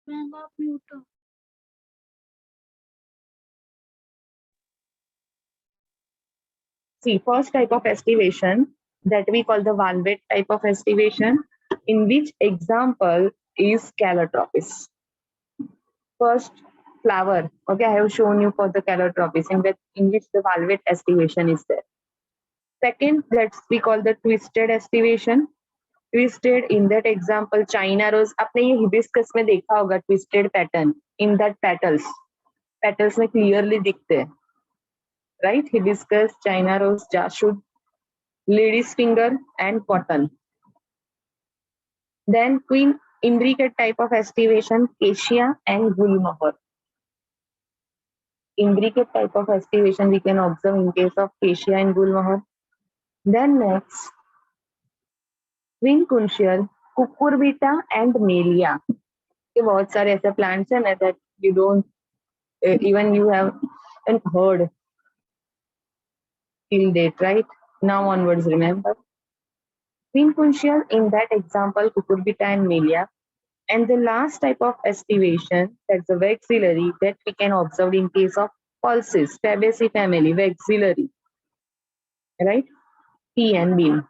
Ma'am आप mute हो। See, first type of estivation that we call the valvate type of estivation, in which example is Calotropis. First flower, okay, I have shown you for the Calotropis in which the valvate estivation is there. Second, let's we call the twisted estivation. Twisted in that example China rose. आपने ये hibiscus में देखा होगा twisted pattern in that petals में clearly दिखते हैं, right? Hibiscus, China rose, jashood, lady's finger and cotton. Then queen imbricate type of estivation, cassia and gulmohar. Imbricate type of estivation we can observe in case of cassia and gulmohar. Then next, quincuntial, cucurbita and melia. ये बहुत सारे ऐसे plants हैं that you don't even you haven't heard till date, right? Now onwards, remember. Quincuntial in that example, cucurbita and melia. And the last type of estivation, that's the vexillary, that we can observe in case of pulses, Fabaceae family, vexillary, right? Pea and bean.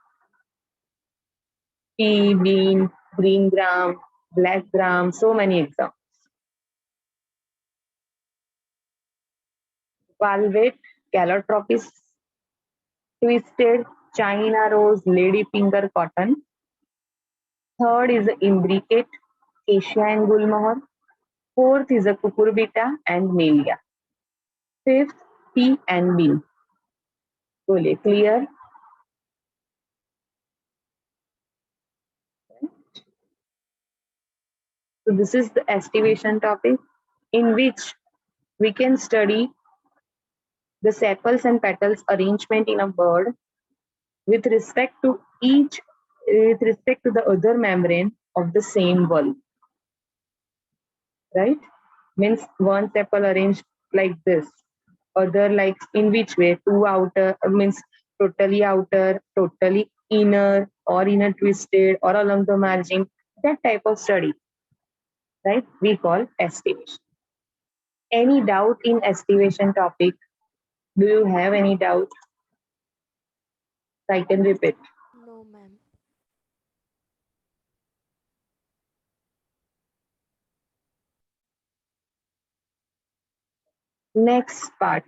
Pea, bean, green gram, black gram, so many examples. Valvate, Calotropis, twisted, China rose, ladyfinger, cotton. Third is the imbricate, cassia and gulmohar. Fourth is a cucurbita and melia. Fifth, pea and bean. Clear? So this is the estivation topic in which we can study the sepals and petals arrangement in a bird with respect to the other membrane of the same valve. Right? Means one sepal arranged like this, other like in which way? Two outer means totally outer, totally inner, or inner twisted, or along the margin. That type of study, right? We call estivation. Any doubt in estivation topic? Do you have any doubt? I can repeat. No ma'am. Next part.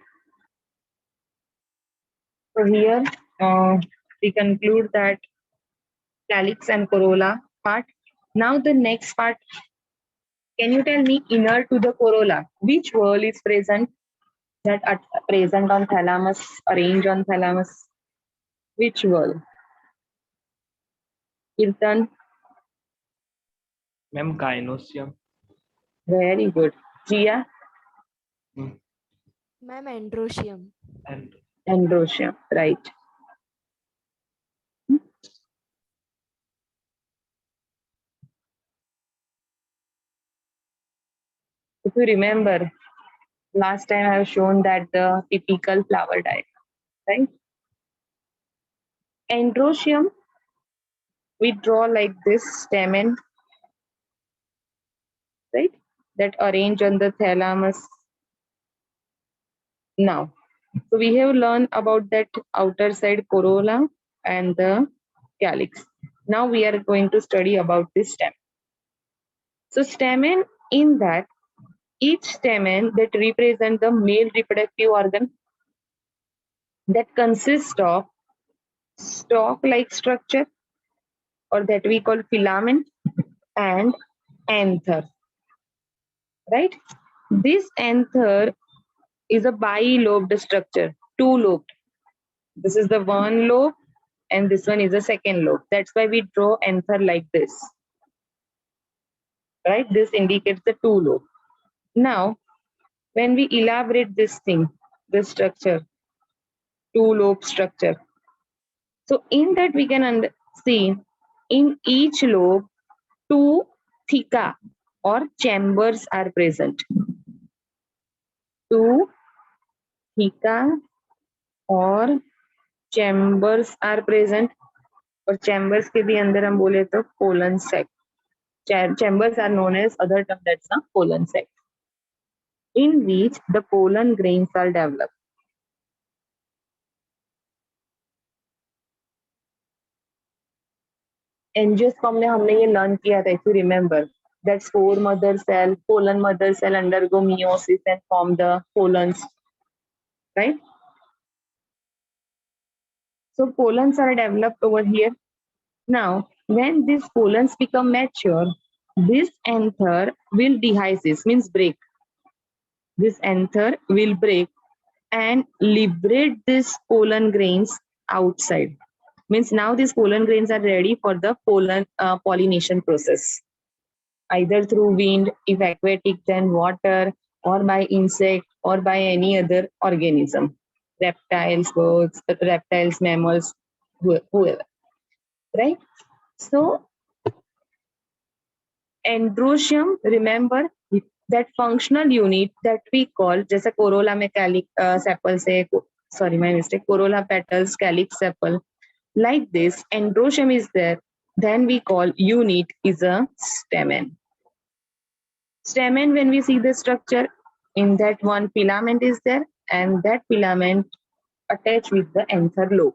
So here we conclude that calyx and corolla part. Now the next part. Can you tell me inner to the corolla, which whorl is present? That are present on thalamus, arranged on thalamus. Which whorl? Kirtan. Ma'am, gynoecium. Very good. Gia. Ma'am androecium. And Androecium. Right. If you remember, last time I have shown that the typical flower diagram, right? Androecium, we draw like this stamen, right? That arrange on the thalamus. Now, so we have learned about that outer side corolla and the calyx. Now we are going to study about this stamen. So stamen, in that each stamen that represent the male reproductive organ that consists of stalk-like structure, or that we call filament, and anther, right? This anther is a bilobed structure, two-lobed. This is the one lobe and this one is the second lobe. That's why we draw anther like this, right? This indicates the two lobe. Now, when we elaborate this thing, this structure, two lobe structure, so in that we can see in each lobe two theca or chambers are present. Two theca or chambers are present, और chambers के भी अंदर हम बोले तो colon sac, chambers are known as other term, that's a pollen sac, in which the pollen grains are developed. Angiosperm में हमने ये लर्न किया था, if you remember, that spore mother cell, pollen mother cell undergo meiosis and form the pollens, right? So pollens are developed over here. Now, when these pollens become mature, this anther will dehisce, means break. This anther will break and liberate these pollen grains outside. Means now these pollen grains are ready for the pollination process, either through wind, if aquatic, then water, or by insect, or by any other organism, reptiles, birds, reptiles, mammals, whoever, right? So androecium, remember that functional unit that we call, जैसे corolla में sepal से, sorry my mistake, corolla petals, calyx sepal, like this, androecium is there, then we call unit is a stamen. Stamen, when we see the structure, in that one filament is there, and that filament attached with the anther lobe.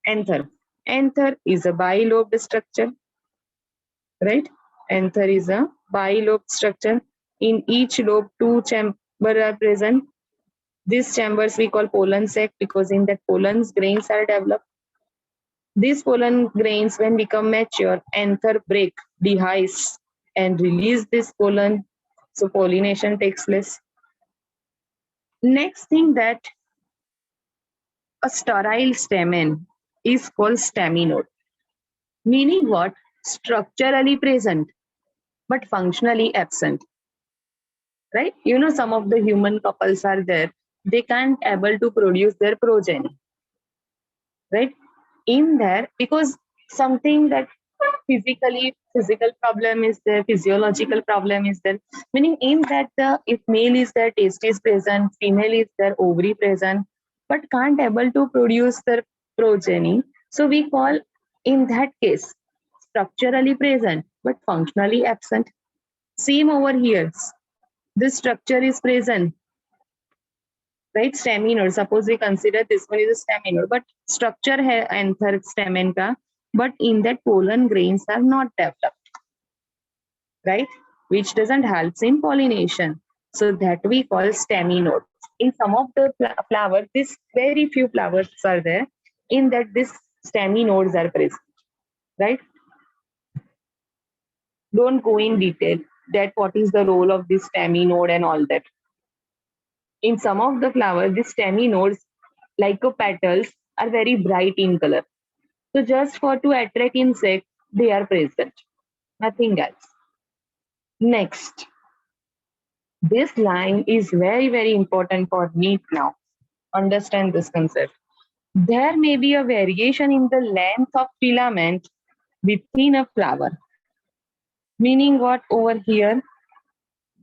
Anther is a bilobed structure, right? Anther is a bilobed structure. In each lobe, two chambers are present. These chambers we call pollen sac because in that pollen grains are developed. These pollen grains, when become mature, anther break, dehisce, and release this pollen. So pollination takes place. Next thing, that a sterile stamen is called staminode. Meaning what? Structurally present but functionally absent. Right? You know, some of the human couples are there, they can't able to produce their progeny. Right? In there, because something that physical problem is there, physiological problem is there, meaning in that if male is there, testis present, female is there, ovary present, but can't able to produce their progeny, so we call in that case structurally present but functionally absent. Same over here, this structure is present, right? Staminode, suppose we consider this one is a staminode, but structure hai anther stamen ka, but in that pollen grains are not developed, right? Which doesn't help in pollination. So that we call staminode. In some of the flowers, this very few flowers are there, in that this staminodes are present, right? Don't go in detail that what is the role of this staminode and all that. In some of the flowers, the staminodes, like petals, are very bright in color. So just for to attract insects, they are present. Nothing else. Next, this line is very important for NEET now. Understand this concept. There may be a variation in the length of filament within a flower. Meaning what over here?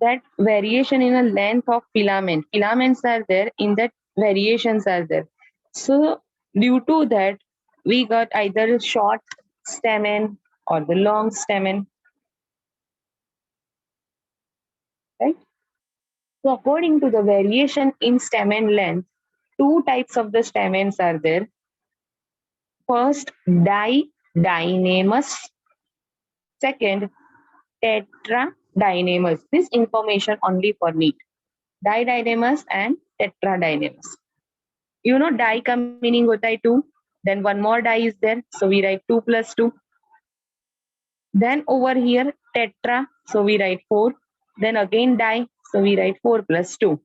That variation in a length of filament. Filaments are there, in that variations are there. So due to that, we got either short stamen or the long stamen. Right? So according to the variation in stamen length, two types of the stamens are there. First, didynamous. Second, tetradynamous. This information only for NEET. Didynamous and tetradynamous. You know, di ka meaning hota hai 2. Then one more di is there. So we write 2 plus 2. Then over here, tetra. So we write 4. Then again di. So we write 4 plus 2.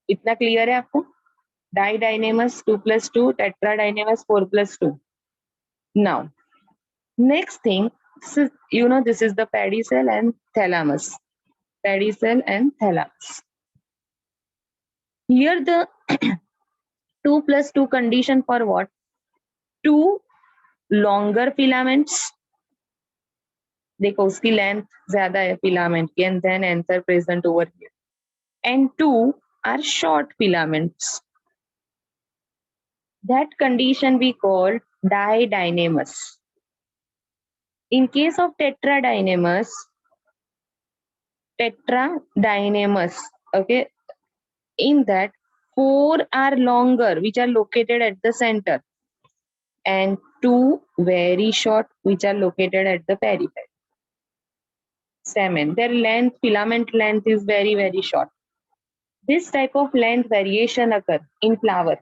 इतना clear है आपको? Didynamous 2 plus 2, tetradynamous 4 plus 2. Now, next thing, you know, this is the pedicel and thalamus. Pedicel and thalamus. Here the 2 plus 2 condition for what? 2 longer filaments. देखो उसकी length ज़्यादा है filament की, and then anther present over here. And 2 are short filaments. That condition we call didynamous. In case of tetradynamus, okay, in that 4 are longer, which are located at the center, and 2 very short, which are located at the periphery. Stamen, their length, filament length is very, very short. This type of length variation occur in flower,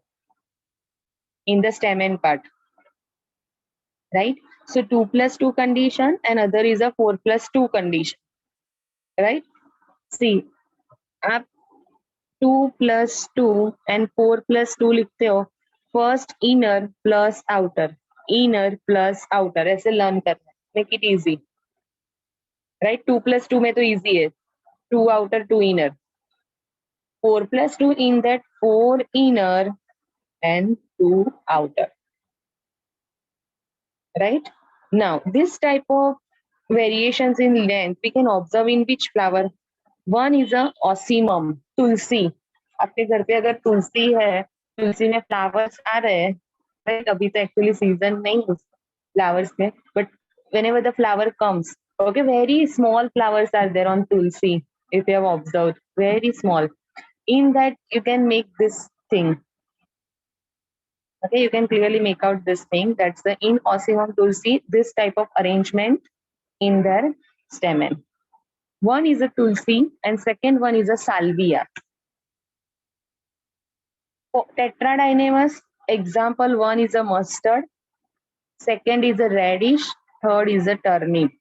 in the stamen part, right? So 2 plus 2 condition, and other is a 4 plus 2 condition, right? See, आप 2 plus 2 and 4 plus 2 लिखते हो, first inner plus outer ऐसे learn करना है, make it easy, right? 2 plus 2 में तो easy है, 2 outer 2 inner, 4 plus 2 in that 4 inner and 2 outer, right? Now this type of variations in length we can observe in which flower? One is a ossimum, तुलसी. आपके घर पे अगर तुलसी है, तुलसी में flowers आ रहे हैं, right? अभी तो एक्चुअली सीजन नहीं है फ्लावर्स में, but whenever the flower comes, okay, very small flowers are there on tulsi, if you have observed, very small. In that you can make this thing, okay, you can clearly make out this thing. That's the in ossimum tulsi, this type of arrangement in their stamen. One is a tulsi and second one is a salvia. For tetradynamus, example one is a mustard, second is a radish, third is a turnip.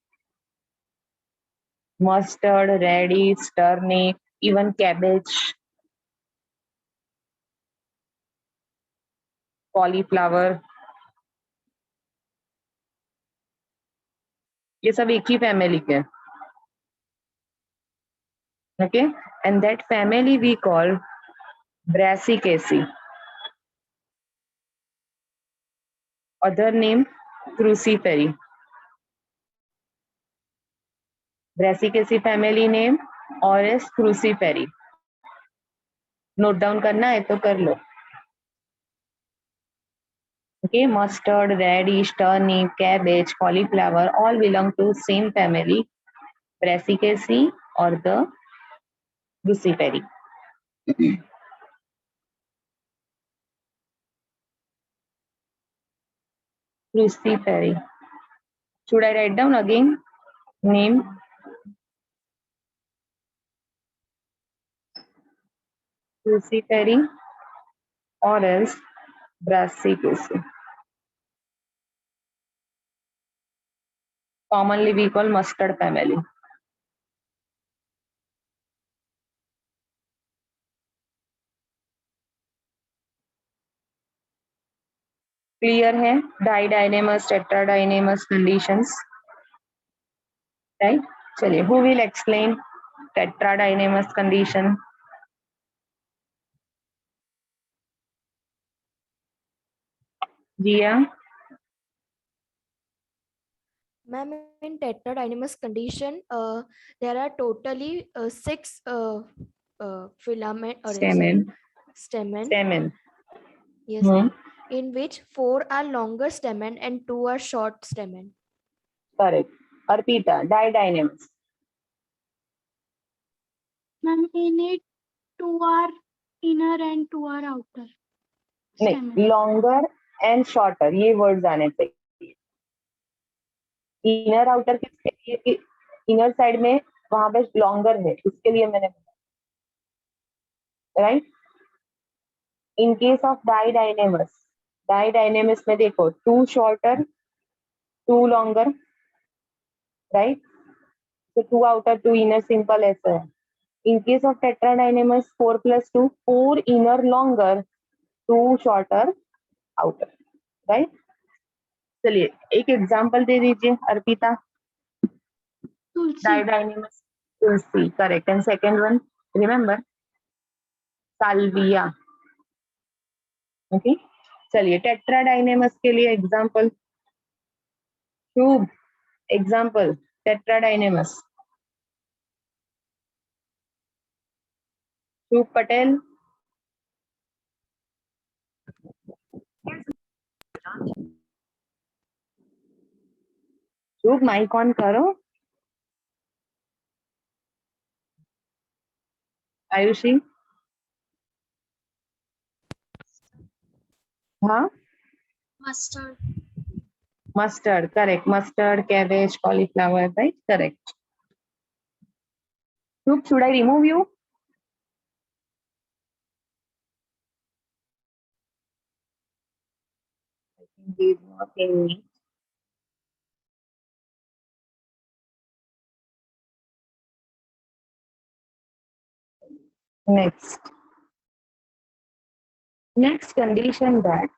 Mustard, radish, turnip, even cabbage, cauliflower, ये सब एक ही family के, okay, and that family we call Brassicaceae. Other name Crucifery. Brassicaceae family name Oris crucifery. Note down करना है तो कर लो. Okay, mustard, radish, turnip, cabbage, cauliflower all belong to same family, Brassicaceae or the Crucifery. Crucifery. Should I write down again? Name Crucifery or else Brassicaceae. Commonly we call mustard family. Clear है? Didynamus, tetradynamus conditions, right? चलिए, who will explain tetradynamus condition? Jia? Ma'am, in tetradynamus condition, there are totally 6 filament or Stamen. stamen. Stamen. Yes, ma'am. In which 4 are longer stamen and 2 are short stamen. Correct. Arpita, didynamus. Ma'am, in it 2 are inner and 2 are outer. नहीं, Stamen. longer and shorter, ये words आने चाहिए. Inner outer किसके लिए? कि inner side में वहां पे longer है, इसके लिए मैंने बताया, right? In case of didynamus में देखो 2 shorter, 2 longer, right? So 2 outer, 2 inner, simple ऐसा है. In case of tetradynamus 4 plus 2, 4 inner longer, 2 shorter outer, right? चलिए एक एग्जांपल दे दीजिए Arpita. Tulsi. Didynamus, tulsi, correct. And second one, remember, salvia. Okay. चलिए tetradynamus के लिए example. Shubh, example tetradynamus. Shubh Patel. Dhruv mike on करो. आयुषी. हाँ. Mustard. Mustard, correct. Mustard, cabbage, cauliflower, right? Correct. Dhruv, should I remove you? I think he is not in me. Next condition that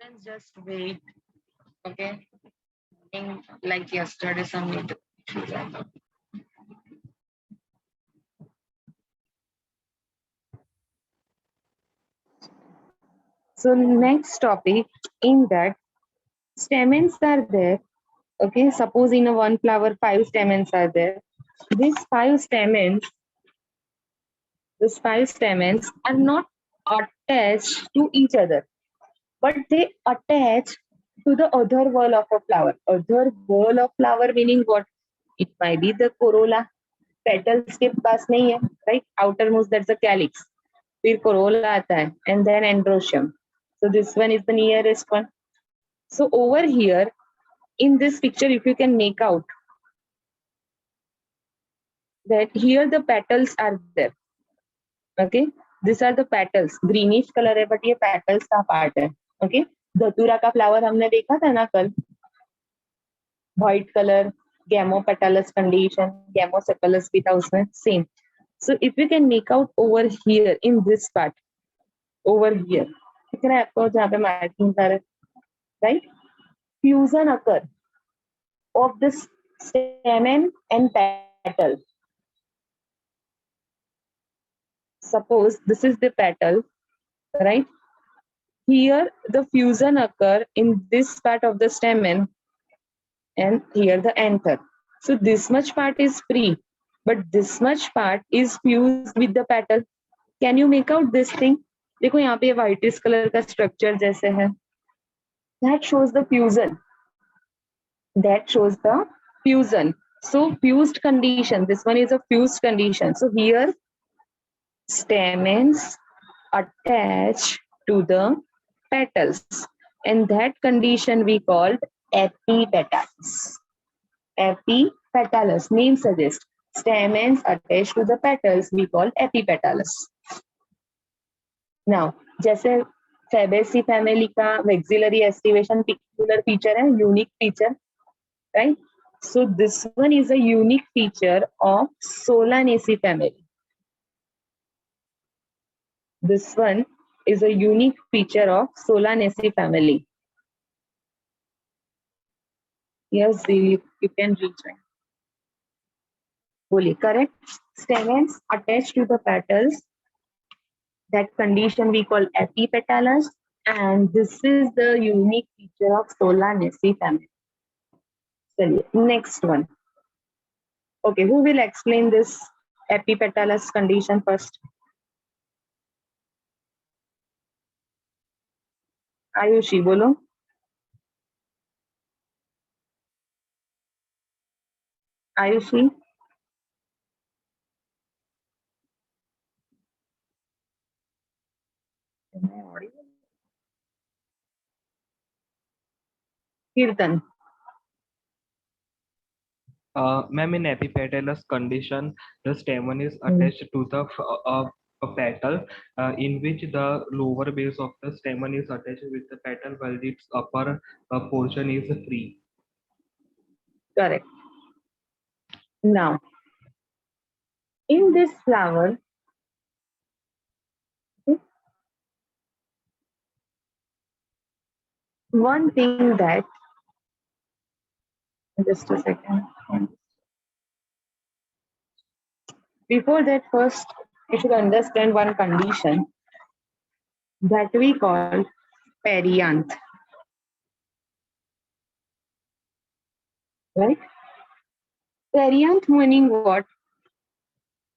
students just wait, okay? Like yesterday, some issues are there. So next topic, in that stamens are there. Okay, suppose in a one flower, 5 stamens are there. These 5 stamens, are not attached to each other, but they attach to the other wall of a flower. Other wall of flower meaning what? It might be the corolla. Petals के पास नहीं है, right? Outermost, that's the calyx. फिर corolla आता है, and then androecium. So this one is the nearest one. So over here, in this picture, if you can make out that here the petals are there. Okay, these are the petals. Greenish color है, but ये petals का part है. Okay, धतूरा का flower हमने देखा था ना कल. White color, gamopetalous condition, gamosepalous भी था उसमें, same. So if you can make out over here in this part, over here, दिख रहा है आपको जहाँ पे marking कर है, right? Fusion occur of this stamen and petal. Suppose this is the petal, right? Here the fusion occur in this part of the stamen and here the anther. So this much part is free, but this much part is fused with the petal. Can you make out this thing? देखो यहाँ पे whitish color का structure जैसे है. That shows the fusion. So fused condition. This one is a fused condition. So here stamens attach to the petals, and that condition we called epipetalous. Epipetalous name suggests stamens attached to the petals we call epipetalous. Now, जैसे Fabaceae family का maxillary estivation peculiar feature है, unique feature, right? So this one is a unique feature of Solanaceae family. This one is a unique feature of Solanaceae family. Yes, you can rejoin. Fully correct. Stamens attached to the petals. That condition we call epipetalous, and this is the unique feature of Solanaceae family. So next one. Okay, who will explain this epipetalous condition first? Ayushi, bolo. Ayushi. Am I audible? Kirtan. Ma'am, in epipetalous condition, the stamen is attached to the a petal in which the lower base of the stamen is attached with the petal while its upper portion is free. Correct. Now, in this flower, one thing that, just a second. Before that, first, you should understand one condition that we call perianth. Right? Perianth meaning what?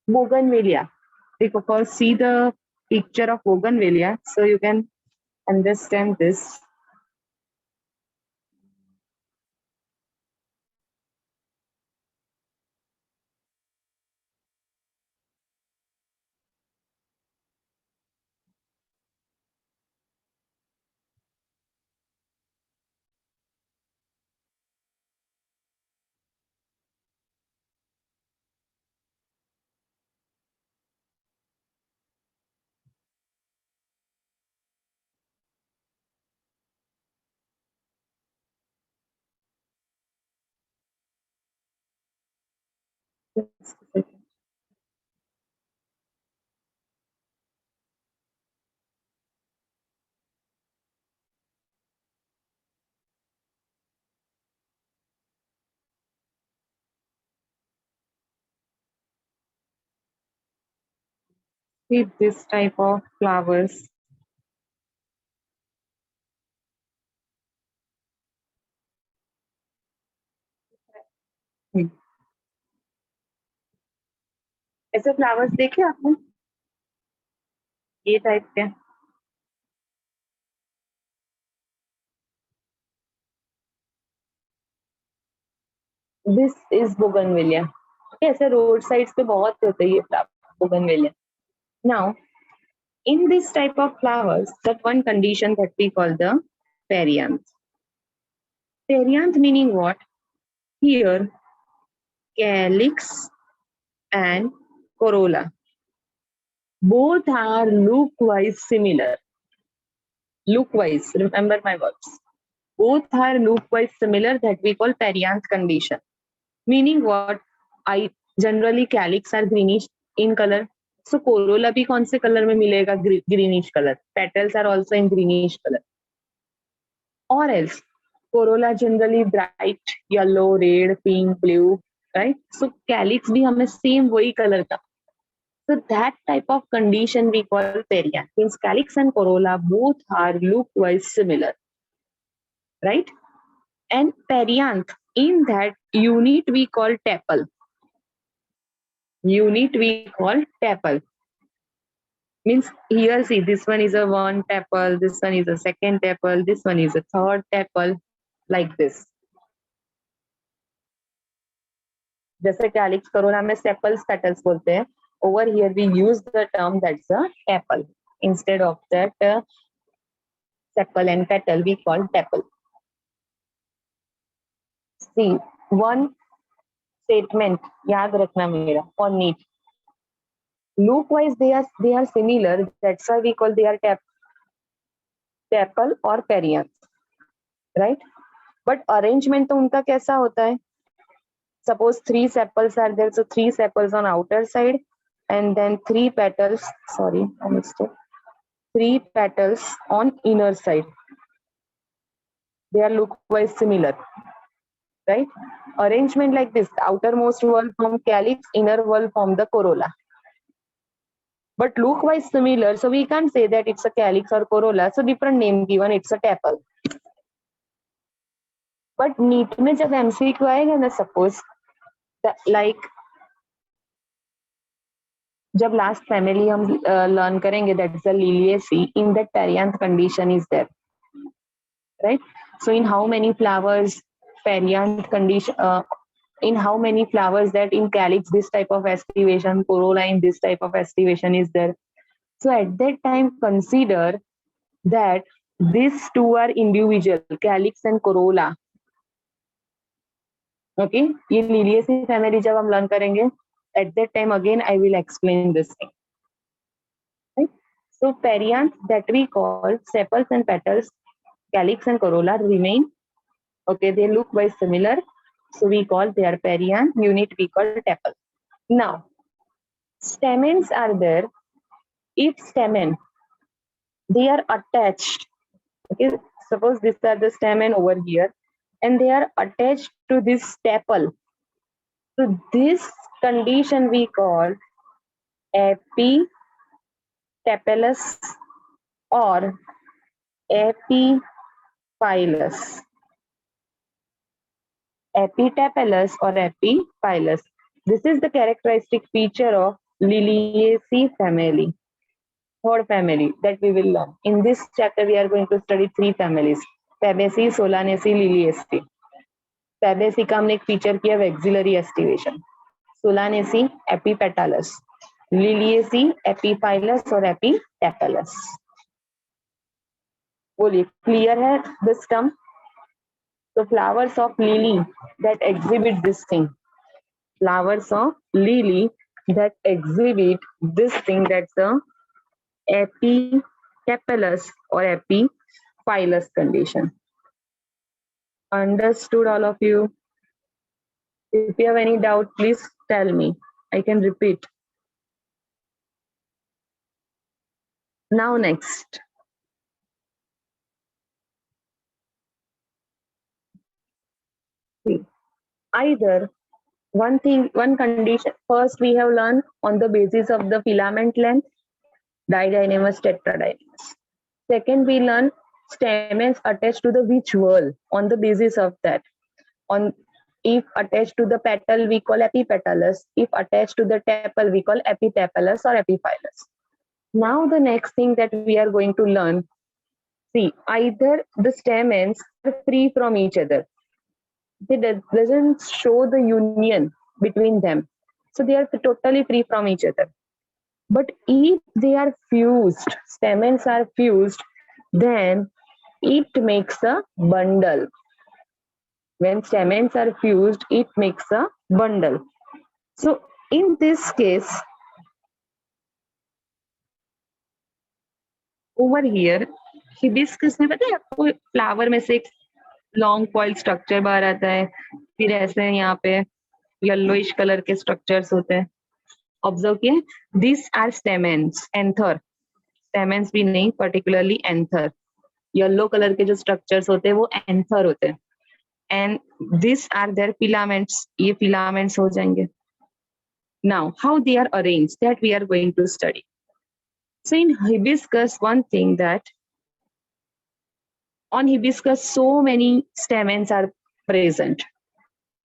Bougainvillea. If you first see the picture of bougainvillea, so you can understand this. Just a second. See this type of flowers. ऐसे flowers देखे आपने? ये type के. This is bougainvillea. ऐसे road sides पे बहुत होते हैं ये flower bougainvillea. Now, in this type of flowers, that one condition that we call the perianth. Perianth meaning what? Here, calyx and corolla. Both are look-wise similar. Look-wise, remember my words. Both are look-wise similar that we call perianth condition. Meaning what? I generally calyx are greenish in color. So corolla भी कौन से color में मिलेगा? Greenish color. Petals are also in greenish color. Or else, corolla generally bright yellow, red, pink, blue, right? So calyx भी हमें same वही color का. So that type of condition we call perianth. Means calyx and corolla both are look-wise similar, right? And perianth, in that unit we call tepal. Unit we call tepal. Means here see this one is a one tepal, this one is a second tepal, this one is a third tepal, like this. जैसे calyx corolla में sepals petals बोलते हैं. Over here we use the term that's a tepal. Instead of that sepal and petal we call tepal. See, one statement याद रखना मेरा on neat. Look-wise they are similar. That's why we call they are tepal or perianth, right? But arrangement तो उनका कैसा होता है? Suppose 3 sepals are there, so 3 sepals on outer side, and then 3 petals. Sorry, I missed it. 3 petals on inner side. They are look-wise similar, right? Arrangement like this: outermost wall form calyx, inner wall form the corolla. But look-wise similar, so we can't say that it's a calyx or corolla. So different name given, it's a tepal. But NEET में जब MCQ आएगा ना, suppose like जब last family हम learn करेंगे, that's the Liliaceae. In that perianth condition is there, right? So in how many flowers perianth condition? In how many flowers that in calyx this type of estivation, corolla in this type of estivation is there. So at that time consider that these two are individual, calyx and corolla. Okay, ये Liliaceae family जब हम learn करेंगे, at that time again I will explain this thing. So perianth that we call sepals and petals, calyx and corolla remain. Okay, they look very similar. So we call their perianth. Unit we call tepal. Now, stamens are there. If stamen, they are attached. Okay, suppose these are the stamen over here, and they are attached to this tepal. So this condition we call epitepalous or epiphyllous. Epitepalous or epiphyllous. This is the characteristic feature of Liliaceae family. Third family that we will learn. In this chapter, we are going to study three families: Fabaceae, Solanaceae, Liliaceae. Fabaceae का हमने एक feature किया vexillary aestivation. Solanaceae epipetalous. Liliaceae epiphyllous और epitepalous. बोलिए clear है this term? So flowers of lily that exhibit this thing. Flowers of lily that exhibit this thing, that's the epitepalous or epiphyllous condition. Understood all of you? If you have any doubt, please tell me. I can repeat. Now next. See, either one condition. First, we have learned on the basis of the filament length, didynamous, tetradynamous. Second, we learn stamens attached to the which whorl. On the basis of that, if attached to the petal, we call epipetalous. If attached to the tepal, we call epitepalous or epiphyllous. Now the next thing that we are going to learn, see, either the stamens are free from each other. It doesn't show the union between them. So they are totally free from each other. But if they are fused, stamens are fused, then it makes a bundle. When stamens are fused, it makes a bundle. So in this case, over here, hibiscus में पता है आपको flower में से एक long coil structure बाहर आता है, फिर ऐसे यहाँ पे येलोइश कलर के स्ट्रक्चर्स होते हैं. ऑब्जर्व किए, this are stamens. Anther stamens भी नहीं, पर्टिकुलरली एंथर. येलो कलर के जो स्ट्रक्चर्स होते हैं वो एंथर होते हैं. And this are there filaments. ये फिलामेंट्स हो जाएंगे. Now how they are arranged, that we are going to study. So in hibiscus, one thing that on hibiscus, so many stamens are present.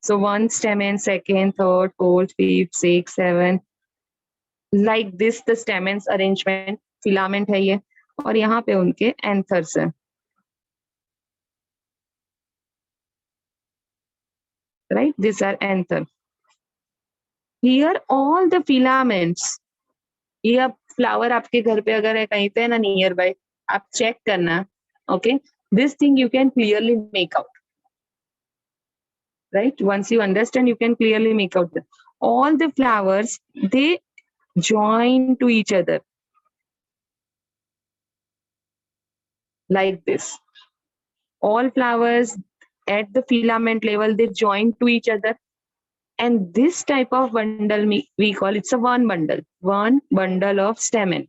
So one stamen, second, third, fourth, fifth, sixth, seventh. Like this, the stamens arrangement, filament है ये, और यहाँ पे उनके anthers हैं. Right? These are anther. Here all the filaments. ये flower आपके घर पे अगर है कहीं पे ना नियर बाय, आप चेक करना. Okay, this thing you can clearly make out. Right? Once you understand, you can clearly make out that all the flowers, they join to each other like this. All flowers at the filament level, they join to each other. And this type of bundle we call, it's a one bundle of stamen.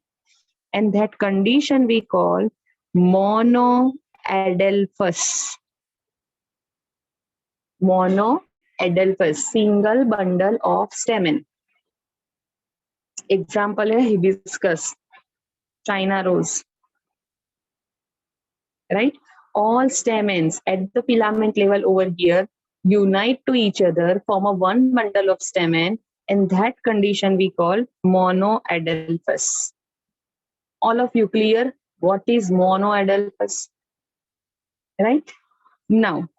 And that condition we call monoadelphous. Monoadelphous, single bundle of stamen. Example है hibiscus, China rose. Right? All stamens at the filament level over here unite to each other, form a one bundle of stamen, and that condition we call monoadelphous. All of you clear what is monoadelphous? Right? Now,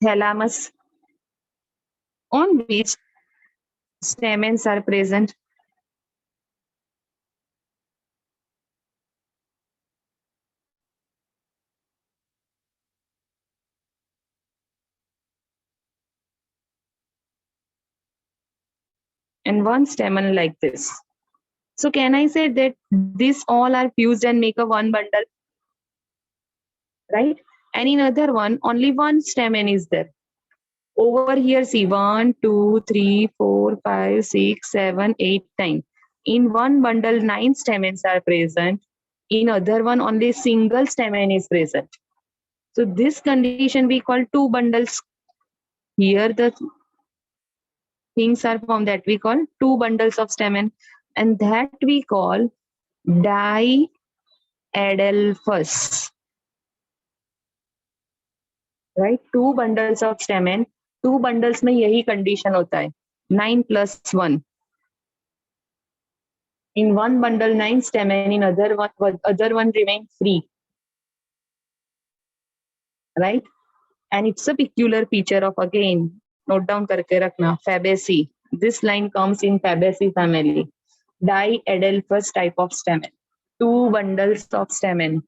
thalamus, on which stamens are present. And one stamen like this. So can I say that these all are fused and make a one bundle, right? And in other one, only one stamen is there. Over here, see 1, 2, 3, 4, 5, 6, 7, 8, 9. In one bundle, 9 stamens are present. In other one, only single stamen is present. So this condition we call two bundles. Here the things are formed that we call two bundles of stamen, and that we call diadelphous. Right? Two bundles of stamen. Two bundles में यही condition होता है 9 plus 1. In one bundle 9 stamen, in other one remain free. Right? And it's a peculiar feature of, again, note down करके रखना, Fabaceae. This line comes in Fabaceae family. Diadelphous type of stamen. Two bundles of stamen.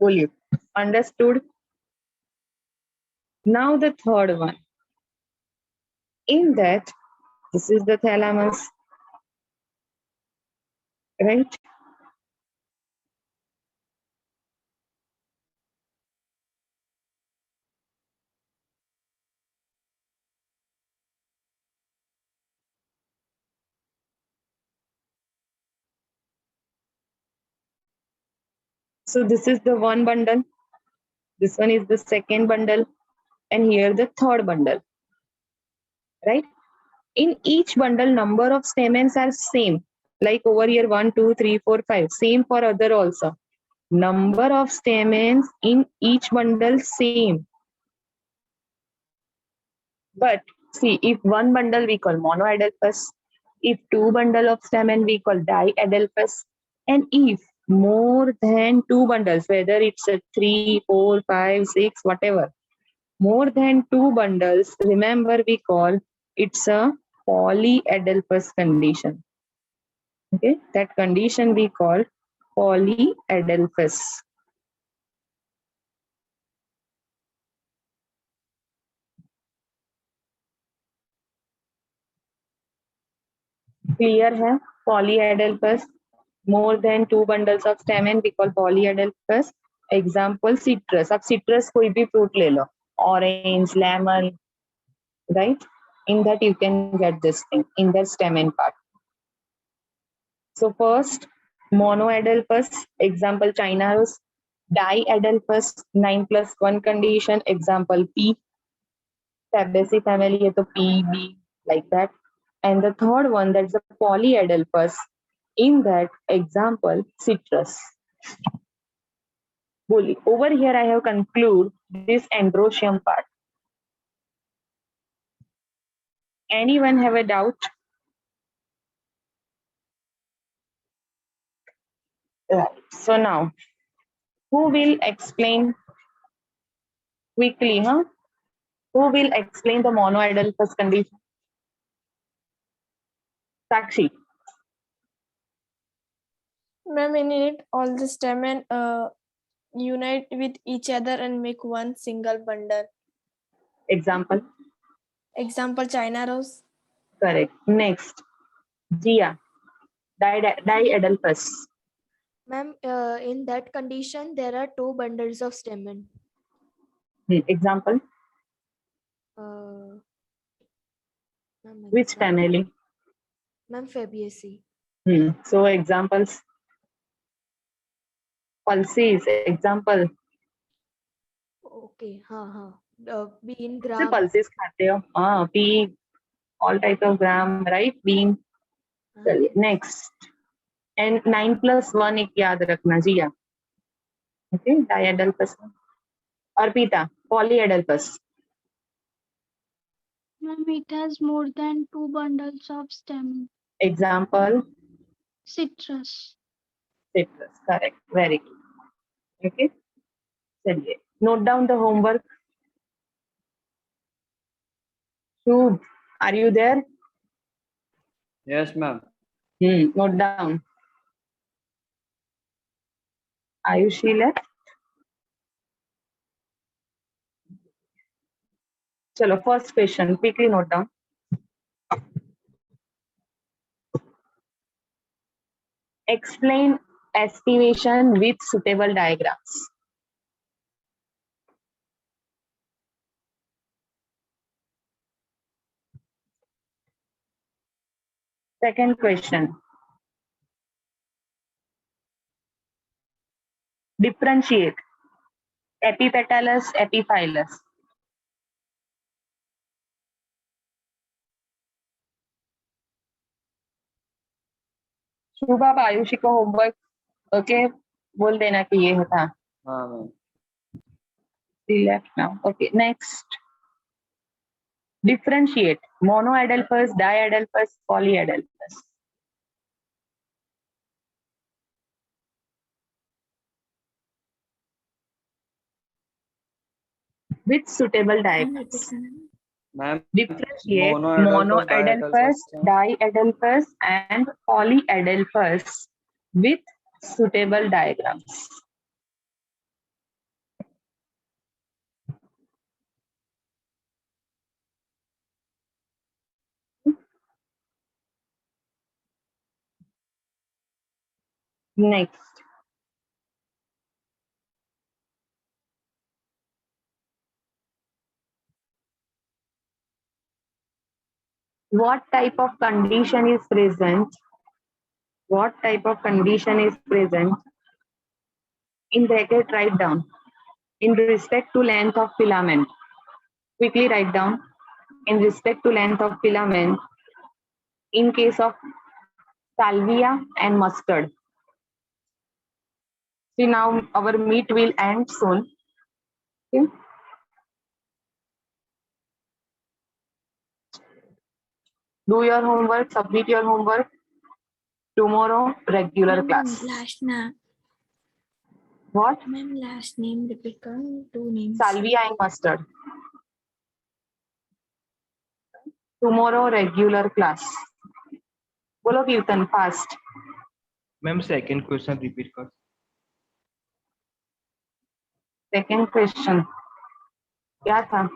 बोलिए. Understood? Now the third one. In that, this is the thalamus. Right? So this is the one bundle. This one is the second bundle. And here the third bundle. Right? In each bundle, number of stamens are same. Like over here 1, 2, 3, 4, 5. Same for other also. Number of stamens in each bundle same. But see, if one bundle we call monoadelphous, if two bundle of stamen we call diadelphous, and if more than two bundles, whether it's a 3, 4, 5, 6, whatever, more than two bundles, remember we call it's a polyadelphous condition. Okay, that condition we call polyadelphous. Clear है? Polyadelphous. More than two bundles of stamen we call polyadelphous. Example citrus. अब citrus कोई भी fruit ले लो. Orange, lemon, right? In that you can get this thing in the stamen part. So first, monoadelphous. Example China rose. Diadelphous 9 plus 1 condition. Example P. Fabaceae family है तो P, B, like that. And the third one, that's a polyadelphous. In that example, citrus. Bully. Over here, I have concluded this androecium part. Anyone have a doubt? Right. So now, who will explain quickly, huh? Who will explain the monoadelphous condition? Sakshi. Ma'am, in it, all the stamen unite with each other and make one single bundle. Example. Example, China rose. Correct. Next. Jia. Diadelphous. Ma'am, in that condition, there are two bundles of stamen. Example. Ma'am, Which family? Ma'am, Fabaceae. So examples. Pulses. Example. Okay, bean, से gram. pulses खाते हो? हाँ, pea, all type of gram, right? Bean. चलिए, next. And 9 plus 1 एक याद रखना जिया. Okay, diadelphous. Arpita, polyadelphous. Ma'am, it has more than two bundles of stamen. Example, Citrus. citrus. Correct. Very good. Okay. चलिए, note down the homework. Shubh, are you there? Yes, ma'am. Note down. Ayushi left. चलो, first question, quickly note down. Explain estivation with suitable diagrams. Second question. Differentiate epipetalous, epiphyllous. शुभ आप आयुषी को homework okay बोल देना कि ये था. हाँ ma'am. Left now. Okay, next. Differentiate monoadelphous, diadelphous, polyadelphous. With suitable diagrams. Ma'am. Differentiate Monoadelphous, monoadelphous, diadelphous, and polyadelphous with suitable diagrams. Next. What type of condition is present? What type of condition is present? In bracket, write down. In respect to length of filament. Quickly write down. In respect to length of filament. In case of salvia and mustard. See, now our meet will end soon. Okay. Do your homework, submit your homework. Tomorrow, regular class. Last name. What? Ma'am, last name, repeat karo, 2 names. Salvia and mustard. Tomorrow, regular class. Bolo Kirtan, fast. Ma'am, second question repeat कर. Second question. क्या था?